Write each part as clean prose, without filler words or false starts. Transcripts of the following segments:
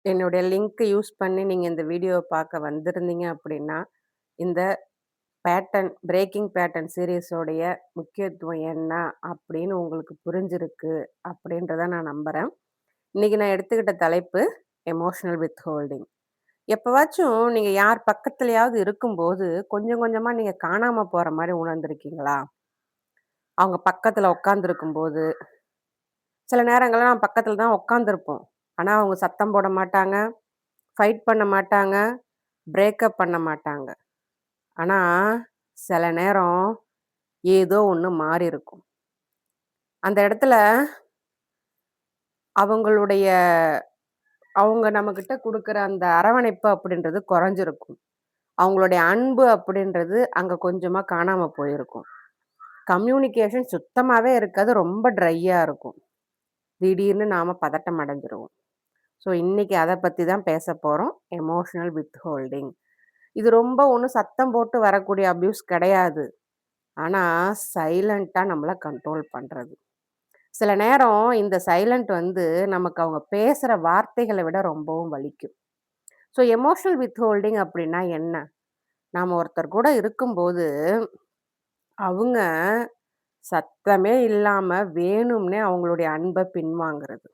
என்னுடைய link use பண்ணி நீங்க இந்த வீடியோவ பார்க்க வந்திருந்தீங்க அப்படின்னா, இந்த பிரேக்கிங் பேட்டர்ன் சீரிஸோடைய முக்கியத்துவம் என்ன அப்படின்னு உங்களுக்கு புரிஞ்சிருக்கு அப்படின்றத நான் நம்புறேன். இன்னைக்கு நான் எடுத்துக்கிட்ட தலைப்பு எமோஷனல் வித்ஹோல்டிங். எப்பவாச்சும் நீங்க யார் பக்கத்துலயாவது இருக்கும்போது, கொஞ்சம் கொஞ்சமா நீங்க காணாம போற மாரி உணர்ந்திருக்கீங்களா? அவங்க பக்கத்துல உட்கார்ந்திருக்கும்போது, சில நேரங்கள்ல நம்ம பக்கத்துல தான் உட்கார்ந்திருப்போம். ஆனா அவங்க சத்தம் போட மாட்டாங்க, ஃபைட் பண்ண மாட்டாங்க, பிரேக்கப் பண்ண மாட்டாங்க. ஆனா, சில நேரம் ஏதோ ஒண்ணு மாறியிருக்கும். அந்த இடத்துல அவங்களுடைய அவங்க நம்மகிட்ட குடுக்குற அந்த அரவணைப்பு அப்படின்றது குறைஞ்சிருக்கும். அவங்களுடைய அன்பு அப்படின்றது அங்க கொஞ்சமா காணாம போயிருக்கும். கம்யூனிகேஷன் சுத்தமாவே இருக்காது. ரொம்ப ட்ரையா இருக்கும். திடீர்னு நாம பதட்டம் அடைஞ்சிருவோம். ஸோ, இன்னைக்கு அத பத்தி தான் பேசப் போறோம். Emotional withholding. இது ரொம்ப ஒண்ணும் சத்தம் போட்டு வரக்கூடிய அப்யூஸ் கிடையாது. ஆனா, சைலன்ட்டா நம்மள கண்ட்ரோல் பண்றது. சில நேரம் இந்த சைலன்ட் வந்து நமக்கு அவங்க பேசுற வார்த்தைகள விட ரொம்பவும் வலிக்கும். ஸோ எமோஷனல் வித்ஹோல்டிங் அப்படின்னா என்ன? நாம ஒருத்தர் கூட இருக்கும்போது, அவங்க சத்தமே இல்லாம வேணும்னே அவங்களுடைய அன்ப பின்வாங்குறது.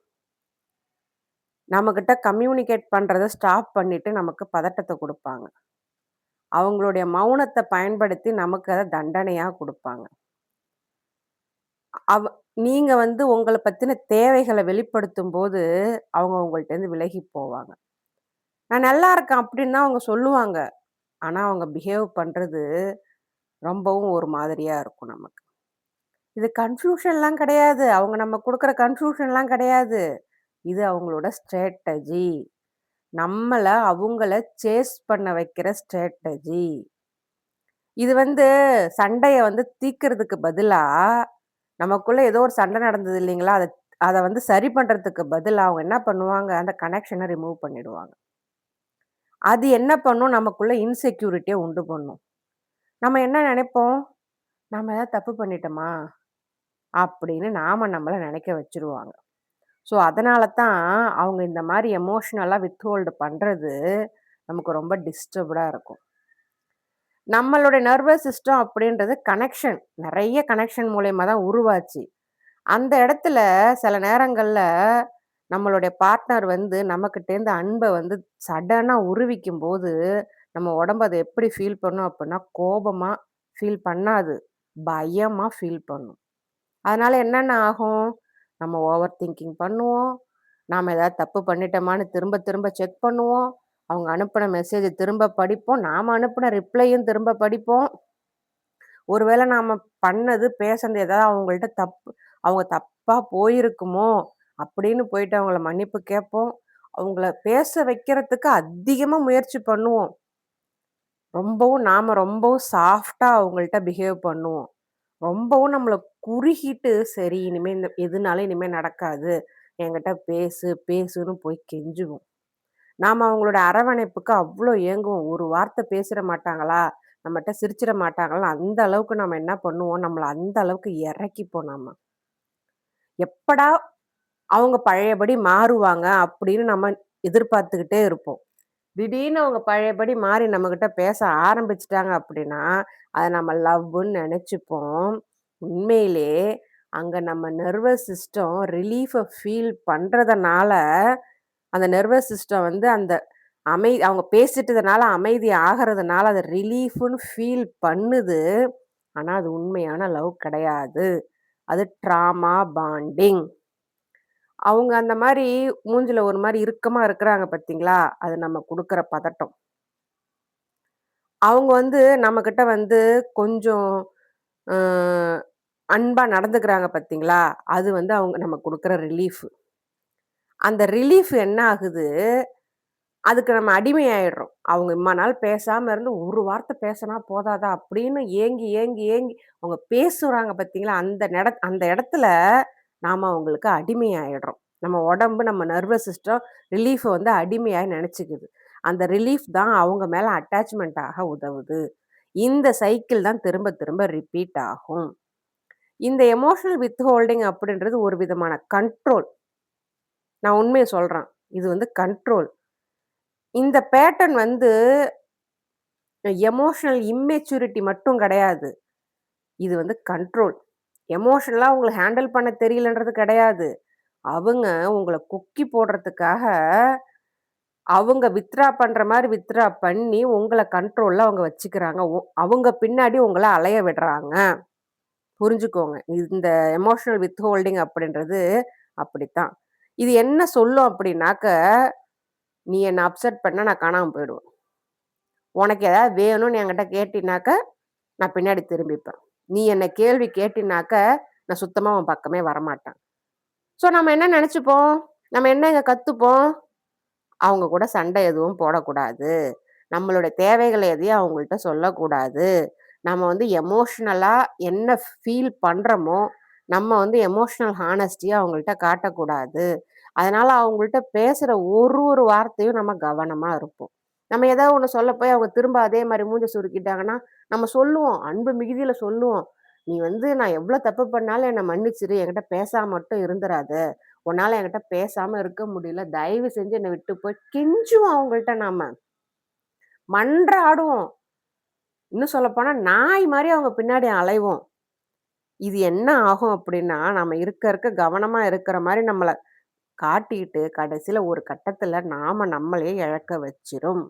நம்மகிட்ட கம்யூனிகேட் பண்றத ஸ்டாப் பண்ணிட்டு நமக்கு பதட்டத்த குடுப்பாங்க. அவங்களுடைய மௌனத்த பயன்படுத்தி நமக்கு அத தண்டனையா குடுப்பாங்க. அவ நீங்க வந்து உங்கள பத்தின தேவைகள வெளிப்படுத்தும்போது, அவங்க உங்கள்ட்டருந்து விலகி போவாங்க. நான் நல்லா இருக்கேன் அப்படின்னு தான் அவங்க சொல்லுவாங்க. ஆனா, அவங்க பிஹேவ் பண்றது ரொம்பவும் ஒரு மாதிரியா இருக்கும் நமக்கு. இது கன்ஃப்யூஷன்லாம் கிடையாது. அவங்க நம்ம குடுக்குற கன்ஃப்யூஷன்லாம் கிடையாது. இது அவங்களோட ஸ்ட்ராட்டஜி. நம்மள அவங்கள சேஸ் பண்ண வைக்கிற ஸ்ட்ராட்டஜி. இது வந்து சண்டைய வந்து தீர்க்கிறதுக்கு பதிலா, நமக்குள்ள ஏதோ ஒரு சண்டை நடந்தது இல்லைங்களா? அத அத வந்து சரி பண்றதுக்கு பதிலா அவங்க என்ன பண்ணுவாங்க, அந்த கனெக்ஷன ரிமூவ் பண்ணிடுவாங்க. அது என்ன பண்ணும், நமக்குள்ள இன்செக்யூரிட்டிய உண்டு பண்ணும். நம்ம என்ன நெனைப்போம், "நாம ஏதாவது தப்பு பண்ணிட்டோமா?" அப்படின்னு நாம நம்மள நெனைக்க வச்சுருவாங்க. ஸோ, அதனால தான் அவங்க இந்த மாரி எமோஷனலா வித்ஹோல்டு பண்றது நமக்கு ரொம்ப டிஸ்டர்ப்டா இருக்கும். நம்மளுடைய நர்வஸ் சிஸ்டம் அப்படின்றது கனெக்ஷன். நெறைய கனெக்ஷன் மூலியமா தான் உருவாச்சு. அந்த இடத்துல சில நேரங்கள்ல நம்மளுடைய பார்ட்னர் வந்து நம்மகிட்டேருந்து அன்ப வந்து சடனா உருவிக்கும்போது, நம்ம உடம்பு அத எப்படி ஃபீல் பண்ணும் அப்புட்ன்னா, கோபமா ஃபீல் பண்ணாது. பயமா ஃபீல் பண்ணும். அதனால என்னென்ன ஆகும்? நம்ம ஓவர் திங்கிங் பண்ணுவோம். நாம ஏதாவது தப்பு பண்ணிட்டோமான்னு திரும்ப திரும்ப செக் பண்ணுவோம். அவங்க அனுப்புன மெசேஜ திரும்ப படிப்போம். நாம அனுப்புன ரிப்ளையும் திரும்ப படிப்போம். ஒருவேள நாம பண்ணது, பேசுனது ஏதாவது அவங்கள்ட்ட அவங்க தப்பா போயிருக்குமோ! அப்படின்னு போயிட்டு அவங்கள மன்னிப்பு கேட்போம். அவங்கள பேச வைக்கிறதுக்கு அதிகமா முயற்சி பண்ணுவோம். ரொம்பவும் சாஃப்ட்டா அவங்கள்ட்ட பிஹேவ் பண்ணுவோம். ரொம்பவும் நம்மள குறுகிட்டு, சரி இனிமே எதுனாலும் இனிமே நடக்காது. என்கிட்ட பேசு, பேசுன்னு போய் கெஞ்சுவோம். நாம அவங்களோட அரவணைப்புக்கு அவ்ளோ ஏங்குவோம். ஒரு வார்த்தை பேசிற மாட்டாங்களா? நம்மட்ட சிரிச்சிட மாட்டாங்களா? அந்த அளவுக்கு நம்ம என்ன பண்ணுவோம், நம்மள அந்த அளவுக்கு இறக்கிப்போம் நாம. எப்படா அவங்க பழையபடி மாறுவாங்க அப்படின்னு நம்ம எதிர்பார்த்துக்கிட்டே இருப்போம். திடீர்னு அவங்க பழையபடி மாறி நம்மகிட்ட பேச ஆரம்பிச்சுட்டாங்க அப்படின்னா, அத நம்ம லவ்வுன்னு நெனச்சுப்போம். உண்மையிலே அங்க நம்ம நர்வஸ் சிஸ்டம் ரிலீஃப ஃபீல் பண்றதுனால, அந்த நர்வஸ் சிஸ்டம் வந்து அந்த அவங்க பேசிட்டதுனால அமைதி ஆகறதுனால அது ரிலீஃப்ன்னு ஃபீல் பண்ணுது. ஆனா, அது உண்மையான லவ் கிடையாது. அது ட்ராமா பாண்டிங். அவங்க அந்த மாரி மூஞ்சில ஒரு மாரி இறுக்கமா இருக்கிறாங்க பார்த்தீங்களா? அது நம்ம குடுக்குற பதட்டம். அவங்க வந்து நம்மகிட்ட வந்து கொஞ்சம் அ அன்பா நடந்துக்கிறாங்க பார்த்தீங்களா? அது வந்து அவங்க நமக்கு குடுக்குற ரிலீஃப். அந்த ரிலீஃப் என்ன ஆகுது, அதுக்கு நம்ம அடிமையாயிடுறோம். அவங்க இம்மா நாள் பேசாம இருந்து ஒரு வார்த்தை பேசினா போதாதா? அப்படின்னு ஏங்கி அவங்க பேசுறாங்க பார்த்தீங்களா? அந்த இடத்துல நாம அவங்களுக்கு அடிமையாயிடுறோம். நம்ம உடம்பு, நம்ம நர்வஸ் சிஸ்டம் ரிலீஃப வந்து அடிமையா நெனச்சுக்குது. அந்த ரிலீஃப் தான் அவங்க மேல அட்டாச்மெண்ட் ஆக உதவுது. இந்த சைக்கிள் தான் திரும்ப திரும்ப ரிப்பீட் ஆகும். இந்த எமோஷனல் வித்ஹோல்டிங் அப்படின்றது ஒரு விதமான கண்ட்ரோல். நான் உண்மைய சொல்றேன். இது வந்து கண்ட்ரோல். இந்த பேட்டர்ன் வந்து எமோஷனல் இம்மெச்சூரிட்டி மட்டும் கிடையாது. இது வந்து கண்ட்ரோல். எமோஷனலா உங்கள ஹேண்டில் பண்ண தெரியலன்றது கிடையாது. அவங்க உங்கள கொக்கி போடுறதுக்காக, அவங்க வித்ட்ரா பண்ற மாரி வித்ட்ரா பண்ணி, உங்கள கண்ட்ரோல்ல அவங்க வச்சுக்கிறாங்க. அவங்க பின்னாடி உங்கள அலைய விடுறாங்க. புரிஞ்சுக்கோங்க. இந்த எமோஷனல் வித்ஹோல்டிங் அப்படின்றது அப்படித்தான். இது என்ன சொல்லும் அப்படின்னாக்க, "நீ என்ன அப்செட் பண்ணா நான் காணாம போயிடுவேன். உனக்கு ஏதாவது வேணும்னு என்கிட்ட கேட்டீனாக்க, நான் பின்னாடி திரும்பிப்பேன். நீ என்ன கேள்வி கேட்டீனாக்க, நான் சுத்தமா உன் பக்கமே வரமாட்டேன்." ஸோ நம்ம என்ன நெனச்சுப்போம்? நம்ம என்ன இங்க கத்துப்போம்? அவங்க கூட சண்டை எதுவும் போடக்கூடாது. நம்மளுடைய தேவைகள எதையும் அவங்கள்ட்ட சொல்லக்கூடாது. நம்ம வந்து எமோஷனலா என்ன ஃபீல் பண்றோமோ, நம்ம வந்து எமோஷனல் ஹானஸ்டிய அவங்கள்ட்ட காட்டக்கூடாது. அதனால அவங்கள்ட்ட பேசுற ஒரு வார்த்தையும் நம்ம கவனமா இருப்போம். நம்ம ஏதாவது ஒண்ணு சொல்ல போய் அவங்க திரும்ப அதே மாரி மூஞ்ச சுருக்கிட்டாங்கன்னா, நம்ம சொல்லுவோம். அன்பு மிகுதியில சொல்லுவோம். "நீ வந்து நான் எவ்ளோ தப்பு பண்ணாலும் என்ன மன்னிச்சுரு. என்கிட்ட பேசாம மட்டும் இருந்துறாத. உன்னால என்கிட்ட பேசாம இருக்க முடியல. தயவு செஞ்சு என்ன விட்டு போய்" கெஞ்சுவோம் அவங்கள்ட்ட நாம. மன்றாடுவோம். இன்னும் சொல்லப்போனா நாய் மாரி அவங்க பின்னாடி அலைவோம். இது என்ன ஆகும் அப்டின்னா, நம்ம இருக்க கவனமா இருக்கிற மாரி நம்மள காட்டிட்டு, கடைசில ஒரு கட்டத்துல நாம நம்மளையே இழக்க வச்சிரும்.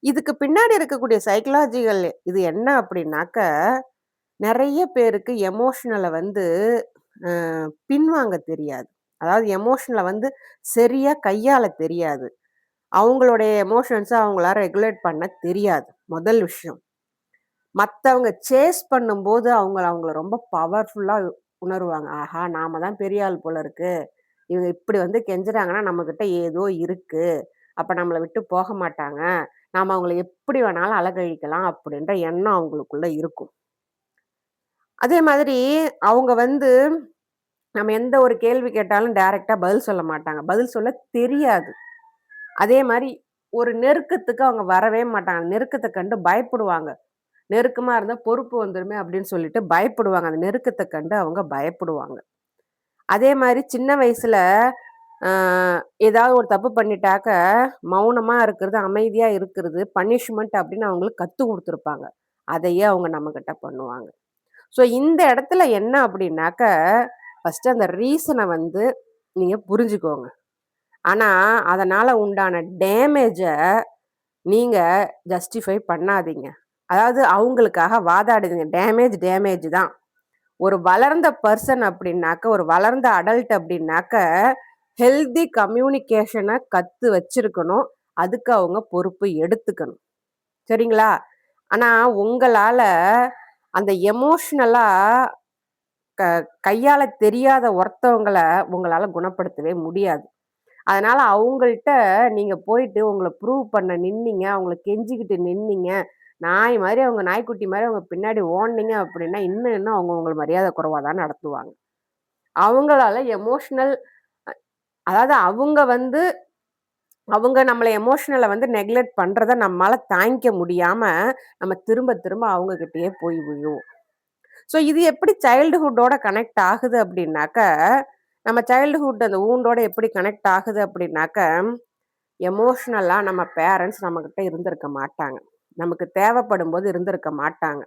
இதுக்கு பின்னாடி இருக்கக்கூடிய சைக்காலஜிக்கல் இது என்ன அப்டின்னாக்க, நெறைய பேருக்கு எமோஷனல வந்து அ பின்வாங்க தெரியாது. அதாவது எமோஷனல வந்து சரியா கையாள தெரியாது. அவங்களுடைய எமோஷன்ஸ அவங்களால ரெகுலேட் பண்ண தெரியாது. முதல் விஷயம். மத்தவங்க சேஸ் பண்ணும்போது அவங்கள அவங்கள ரொம்ப பவர்ஃபுல்லா உணருவாங்க. ஆஹா! நாம தான் பெரிய ஆள் போல இருக்கு. இவங்க இப்படி வந்து கெஞ்சுறாங்கன்னா, நம்மகிட்ட ஏதோ இருக்கு. அப்ப நம்மள விட்டு போக மாட்டாங்க. நாம அவங்கள எப்படி வேணாலும் அலக்கழிக்கலாம் அப்படின்ற எண்ணம் அவங்களுக்குள்ள இருக்கும். அதே மாதிரி அவங்க வந்து நம்ம எந்த ஒரு கேள்வி கேட்டாலும் டைரக்ட்டா பதில் சொல்ல மாட்டாங்க. பதில் சொல்ல தெரியாது. அதே மாரி ஒரு நெருக்கத்துக்கு அவங்க வரவே மாட்டாங்க. நெருக்கத்த கண்டு பயப்படுவாங்க. நெருக்கமா இருந்தா பொறுப்பு வந்துருமே அப்படின்னு சொல்லிட்டு பயப்படுவாங்க. அந்த நெருக்கத்த கண்டு அவங்க பயப்படுவாங்க. அதே மாரி சின்ன வயசுல அ ஏதாவது ஒரு தப்பு பண்ணிட்டாக்க, மௌனமா இருக்கிறது, அமைதியா இருக்கிறது, பனிஷ்மென்ட் அப்படின்னு அவங்களுக்கு கத்து குடுத்துருப்பாங்க. அதையே அவங்க நம்மகிட்ட பண்ணுவாங்க. ஸோ இந்த இடத்துல என்ன அப்படின்னாக்க, ஃபர்ஸ்ட்டு அந்த ரீசன வந்து நீங்க புரிஞ்சுக்கோங்க. ஆனா, அதனால உண்டான டேமேஜ நீங்க ஜஸ்டிஃபை பண்ணாதீங்க. அதாவது அவங்களுக்காக வாதாடுதீங்க. டேமேஜ் டேமேஜ் தான். ஒரு வளர்ந்த பெர்சன் அப்டின்னாக்க, ஒரு வளர்ந்த அடல்ட் அப்டின்னாக்க, ஹெல்தி கம்யூனிகேஷன கத்து வச்சிருக்கணும். அதுக்கு அவங்க பொறுப்பு எடுத்துக்கணும். சரிங்களா? ஆனா, உங்களால அந்த எமோஷனலா க கையாள தெரியாத ஒருத்தவங்கள உங்களால குணப்படுத்தவே முடியாது. அதனால அவங்கள்ட்ட நீங்க போயிட்டு உங்கள ப்ரூவ் பண்ண நின்னீங்க, அவங்கள கெஞ்சிக்கிட்டு நின்னீங்க, நாய் மாரி அவங்க நாய்க்குட்டி மாரி அவங்க பின்னாடி ஓடுனீங்க அப்படின்னா, இன்னும் இன்னும் அவங்க உங்கள மரியாதை குறைவா தான் நடத்துவாங்க. அவங்களால எமோஷனல் அதாவது அவங்க வந்து அவங்க நம்மள எமோஷனல வந்து நெக்லெக்ட் பண்றத நம்மால தாங்கிக்க முடியாம, நம்ம திரும்ப திரும்ப அவங்க கிட்டயே போய் விழுவோம். ஸோ இது எப்படி சைல்டுஹுட்டோட கனெக்ட் ஆகுது அப்படின்னாக்க, நம்ம சைல்டுஹுட் அந்த வூண்டோட எப்படி கனெக்ட் ஆகுது அப்படின்னாக்க, எமோஷனலா நம்ம பேரண்ட்ஸ் நம்மகிட்ட இருந்திருக்க மாட்டாங்க. நமக்கு தேவைப்படும்போது இருந்திருக்க மாட்டாங்க.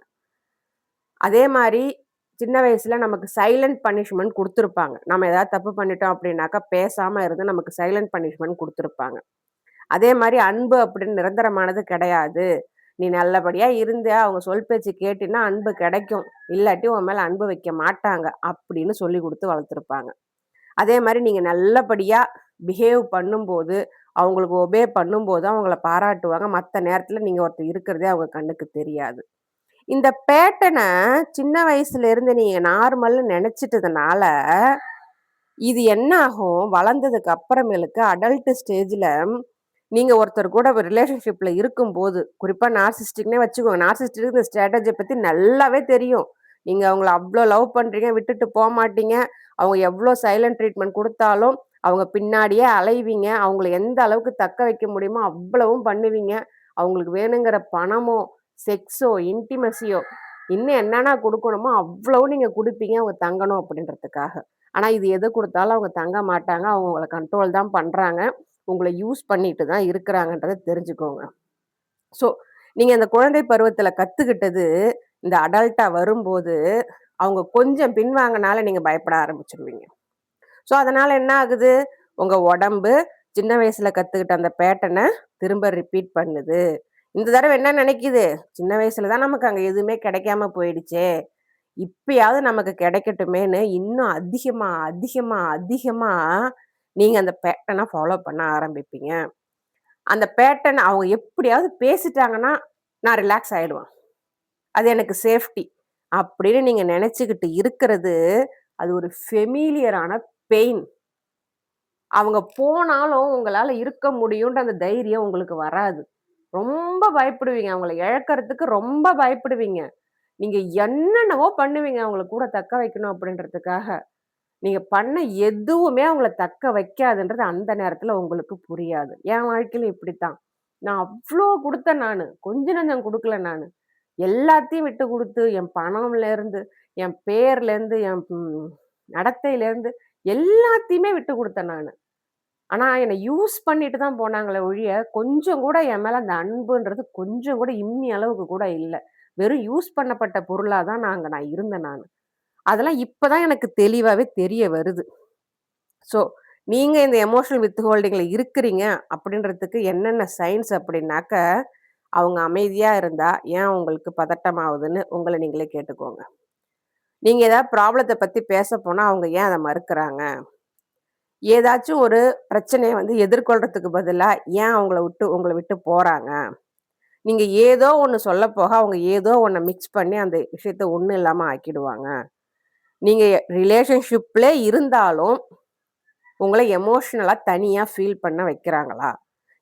அதே மாரி சின்ன வயசுல நமக்கு சைலன்ட் பனிஷ்மென்ட் குடுத்துருப்பாங்க. நம்ம ஏதாவது தப்பு பண்ணிட்டோம் அப்படின்னாக்கா, பேசாம இருந்து நமக்கு சைலன்ட் பனிஷ்மென்ட் குடுத்துருப்பாங்க. அதே மாரி அன்பு அப்படின்னு நிரந்தரமானது கிடையாது. நீ நல்லபடியா இருந்த, அவங்க சொல் பேச்சு கேட்டீன்னா அன்பு கிடைக்கும். இல்லாட்டி உன் மேல அன்பு வைக்க மாட்டாங்க. அப்படின்னு சொல்லிக் குடுத்து வளர்த்துருப்பாங்க. அதே மாரி நீங்க நல்லபடியா பிஹேவ் பண்ணும்போது, அவங்களுக்கு ஒபே பண்ணும்போது அவங்கள பாராட்டுவாங்க. மத்த நேரத்துல நீங்க ஒருத்தர் இருக்கிறதே அவங்க கண்ணுக்கு தெரியாது. இந்த பேட்டர்ன சின்ன வயசுல இருந்து நீங்க நார்மல்னு நெனச்சுட்டதுனால, இது என்ன ஆகும்? வளர்ந்ததுக்கு அப்புறமேலுக்கு அடல்ட் ஸ்டேஜ்ல நீங்க ஒருத்தர் கூட ஒரு ரிலேஷன்ஷிப்ல இருக்கும்போது, குறிப்பா நார்சிஸ்டிக்ன்னே வச்சுக்கோங்க. நார்சிஸ்டிக்கு இந்த ஸ்ட்ராட்டஜிய பத்தி நல்லாவே தெரியும். நீங்க அவங்கள அவ்ளோ லவ் பண்றீங்க, விட்டுட்டு போமாட்டீங்க. அவங்க எவ்ளோ சைலன்ட் ட்ரீட்மெண்ட் குடுத்தாலும், அவங்க பின்னாடியே அலைவீங்க. அவங்கள எந்த அளவுக்கு தக்க வைக்க முடியுமோ அவ்வளவும் பண்ணுவீங்க. அவங்களுக்கு வேணுங்கிற பணமோ, செக்ஸோ, இன்டிமசியோ இன்னும் என்னென்ன குடுக்கணுமோ அவ்வளவும் நீங்க குடுப்பீங்க, அவங்க தங்கணும் அப்படின்றதுக்காக. ஆனா இது எது குடுத்தாலும் அவங்க தங்க மாட்டாங்க. அவங்க உங்கள கண்ட்ரோல் தான் பண்றாங்க. உங்கள யூஸ் பண்ணிட்டு தான் இருக்கிறாங்கன்றத தெரிஞ்சுக்கோங்க. ஸோ, நீங்க அந்த குழந்தை பருவத்தில கத்துக்கிட்டது, இந்த அடல்ட்டா வரும்போது, அவங்க கொஞ்சம் பின்வாங்குனால நீங்க பயப்பட ஆரம்பிச்சுருவீங்க. ஸோ, அதனால என்ன ஆகுது? உங்க உடம்பு சின்ன வயசுல கத்துக்கிட்ட அந்த பேட்டர்ன திரும்ப ரிப்பீட் பண்ணுது. இந்த தடவ என்ன நெனைக்குது? சின்ன வயசுல தான் நமக்கு அங்க எதுவுமே கிடைக்காம போயிடுச்சே! இப்பயாவது நமக்கு கிடைக்கட்டுமேன்னு இன்னும் அதிகமா, அதிகமா, அதிகமா நீங்க அந்த பேட்டர்ன ஃபாலோ பண்ண ஆரம்பிப்பீங்க. அந்த பேட்டர்ன் அவங்க எப்படியாவது பேசிட்டாங்கன்னா, நான் ரிலாக்ஸ் ஆயிடுவேன். அது எனக்கு சேஃப்டி. அப்படின்னு நீங்க நெனச்சுக்கிட்டு இருக்கிறது, அது ஒரு ஃபெமிலியரான பெயின். அவங்க போனாலும் உங்களால இருக்க முடியுன்ற அந்த தைரியம் உங்களுக்கு வராது. ரொம்ப பயப்படுவீங்க. அவங்கள இழக்கறதுக்கு ரொம்ப பயப்படுவீங்க. நீங்க என்னென்னவோ பண்ணுவீங்க அவங்கள கூட தக்க வைக்கணும் அப்படின்றதுக்காக. நீங்க பண்ண எதுவுமே அவங்கள தக்க வைக்காதுன்றது அந்த நேரத்துல உங்களுக்கு புரியாது. என் வாழ்க்கையிலும் இப்படித்தான். நான் அவ்ளோ குடுத்தேன் நானு. கொஞ்ச நஞ்சம் குடுக்கல நானு. எல்லாத்தையும் விட்டு குடுத்து, என் பணம்லேருந்து, என் பேர்லேருந்து, என் நடத்தையிலேருந்து எல்லாத்தையுமே விட்டு குடுத்தேன் நானு. ஆனா, என்ன யூஸ் பண்ணிட்டு தான் போனாங்களே ஒழிய, கொஞ்சம் கூட என் மேல அந்த அன்புன்றது கொஞ்சம் கூட இம்மி அளவுக்கு கூட இல்ல. வெறும் யூஸ் பண்ணப்பட்ட பொருளா தான் நான் இருந்தேன் நானு. அதெல்லாம் இப்ப தான் எனக்கு தெளிவாவே தெரிய வருது. ஸோ, நீங்க இந்த எமோஷனல் வித்ஹோல்டிங்ல இருக்கிறீங்க அப்படின்றதுக்கு என்னென்ன சைன்ஸ் அப்படின்னாக்க, அவங்க அமைதியா இருந்தா ஏன் உங்களுக்கு பதட்டமாவுதுன்னு உங்கள நீங்களே கேட்டுக்கோங்க. நீங்க ஏதாவது ப்ராப்ளத்த பத்தி பேசப் போனா அவங்க ஏன் அத மறுக்கிறாங்க? ஏதாச்சும் ஒரு பிரச்சனைய வந்து எதிர்கொள்றதுக்கு பதிலா, ஏன் உங்கள விட்டு போறாங்க? நீங்க ஏதோ ஒண்ணு சொல்லப்போக, அவங்க ஏதோ ஒண்ண மிக்ஸ் பண்ணி அந்த விஷயத்த ஒண்ணும் இல்லாம ஆக்கிடுவாங்க. நீங்க ரிலேஷன்ஷிப்ல இருந்தாலும், உங்கள எமோஷனலா தனியா ஃபீல் பண்ண வைக்கிறாங்களா?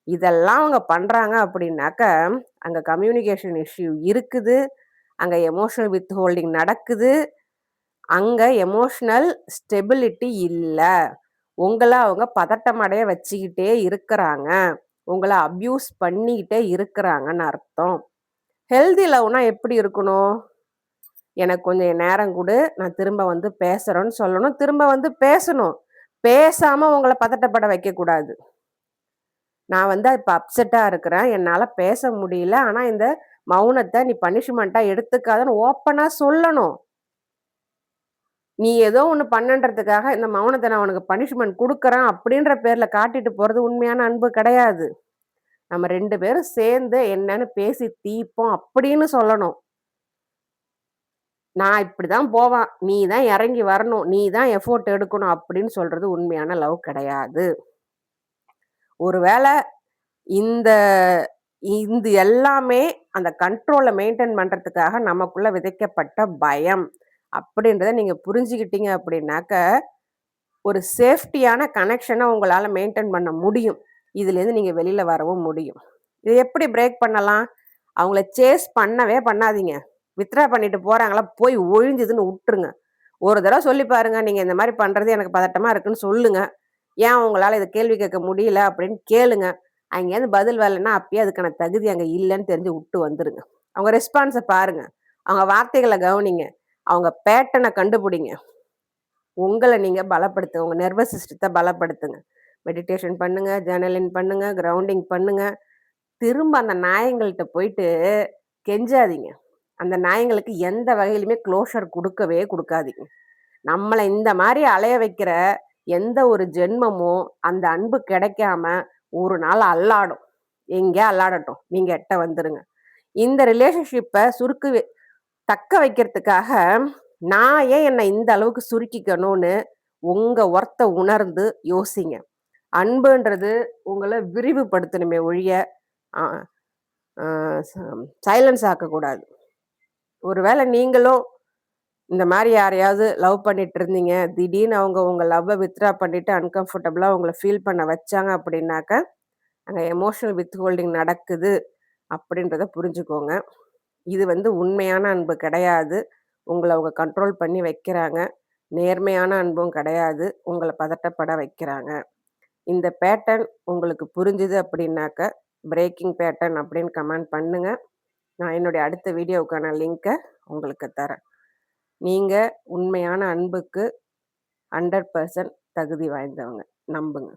இதெல்லாம் அவங்க பண்றாங்க அப்படின்னாக்க, அங்க கம்யூனிகேஷன் இஷ்யூ இருக்குது. அங்க எமோஷனல் வித்ஹோல்டிங் நடக்குது. அங்க எமோஷனல் ஸ்டெபிலிட்டி இல்ல. உங்கள அவங்க பதட்டமடைய வச்சுக்கிட்டே இருக்கிறாங்க. உங்கள அப்யூஸ் பண்ணிக்கிட்டே இருக்கிறாங்கன்னு அர்த்தம். ஹெல்தி லவ்னா எப்படி இருக்கணும்? எனக்கு கொஞ்சம் நேரம் குடு. நான் திரும்ப வந்து பேசுறேன்னு சொல்லணும். திரும்ப வந்து பேசணும். பேசாம உங்கள பதட்டப்பட வைக்கக்கூடாது. நான் வந்து இப்ப அப்செட்டா இருக்கிறேன். என்னால பேச முடியல. ஆனா இந்த மௌனத்த நீ பனிஷ்மென்ட்டா எடுத்துக்காதன்னு ஓப்பனா சொல்லணும். நீ ஏதோ ஒண்ணு பண்ணன்றதுக்காக இந்த மௌனத்த நான் உனக்கு பனிஷ்மென்ட் குடுக்குறேன் அப்படின்ற பேர்ல காட்டிட்டு போறது உண்மையான அன்பு கிடையாது. நம்ம 2 பேரும் சேர்ந்து என்னன்னு பேசி தீர்ப்போம் அப்படின்னு சொல்லணும். நான் இப்படிதான் போவேன். நீ தான் இறங்கி வரணும். நீ தான் எஃபோர்ட் எடுக்கணும் அப்படின்னு சொல்றது உண்மையான லவ் கிடையாது. ஒருவேள இந்த இது எல்லாமே அந்த கண்ட்ரோல மெயின்டெயின் பண்றதுக்காக நமக்குள்ள விதைக்கப்பட்ட பயம். அப்படின்றத நீங்க புரிஞ்சுக்கிட்டீங்க அப்படின்னாக்க, ஒரு சேஃப்டியான கனெக்ஷன உங்களால மெயின்டெயின் பண்ண முடியும். இதுலேருந்து நீங்க வெளில வரவும் முடியும். இத எப்படி பிரேக் பண்ணலாம்? அவங்கள சேஸ் பண்ணவே பண்ணாதீங்க. வித்ட்ரா பண்ணிட்டு போறாங்களா, போய் ஒழிஞ்சுதுன்னு உட்டுருங்க. ஒரு தடவ சொல்லி பாருங்க. நீங்க இந்த மாரி பண்றது எனக்கு பதட்டமா இருக்குன்னு சொல்லுங்க. ஏன் உங்களால இத கேள்வி கேட்க முடியல அப்படின்னு கேளுங்க. அங்கேருந்து பதில் வரலன்னா, அப்பயே அதுக்கான தகுதி அங்க இல்லன்னு தெரிஞ்சு உட்டு வந்துருங்க. அவங்க ரெஸ்பான்ஸ பாருங்க. அவங்க வார்த்தைகள கவனிங்க. அவங்க பேட்டர்ன கண்டுபிடிங்க. உங்கள நீங்க பலப்படுத்துங்க. உங்க நர்வஸ் சிஸ்டத்த பலப்படுத்துங்க. மெடிடேஷன் பண்ணுங்க, ஜர்னலிங் பண்ணுங்க, கிரவுண்டிங் பண்ணுங்க. திரும்ப அந்த நாயங்கள்ட்ட போயிட்டு கெஞ்சாதீங்க. அந்த நாயங்களுக்கு எந்த வகையிலுமே க்ளோஷர் குடுக்கவே குடுக்காதீங்க. நம்மள இந்த மாரி அலைய வைக்கிற எந்த ஒரு ஜென்மமும் அந்த அன்பு கிடைக்காம ஒரு நாள் அல்லாடும். எங்கேயோ அல்லாடட்டும். நீங்க எட்ட வந்துருங்க. இந்த ரிலேஷன்ஷிப்ப தக்க வைக்கிறதுக்காக, நான் ஏன் என்ன இந்த அளவுக்கு சுருக்கிக்கணும்னு உங்க ஒர்த்த உணர்ந்து யோசிங்க. அன்புன்றது உங்கள விரிவுபடுத்தணுமே ஒழிய, அ அ ச சைலன்ஸ் ஆக்கக்கூடாது. ஒருவேள நீங்களும் இந்த மாரி யாரையாவது லவ் பண்ணிட்டு இருந்தீங்க. திடீர்னு அவங்க உங்க லவ்வ வித்ட்ரா பண்ணிட்டு அன்கம்ஃபர்டபுளா உங்கள ஃபீல் பண்ண வச்சாங்க அப்படின்னாக்க, அங்க எமோஷனல் வித்ஹோல்டிங் நடக்குது அப்படின்றத புரிஞ்சுக்கோங்க. இது வந்து உண்மையான அன்பு கிடையாது. உங்கள அவங்க கண்ட்ரோல் பண்ணி வைக்கிறாங்க. நேர்மையான அன்பும் கிடையாது. உங்கள பதட்டப்பட வைக்கிறாங்க. இந்த பேட்டர்ன் உங்களுக்கு புரிஞ்சுது அப்படின்னாக்க, பிரேக்கிங் பேட்டர்ன் அப்படின்னு கமெண்ட் பண்ணுங்க. நான் என்னுடைய அடுத்த வீடியோவுக்கான லிங்க்க உங்களுக்கு தரேன். நீங்க உண்மையான அன்புக்கு 100% தகுதி வாய்ந்தவங்க. நம்புங்க.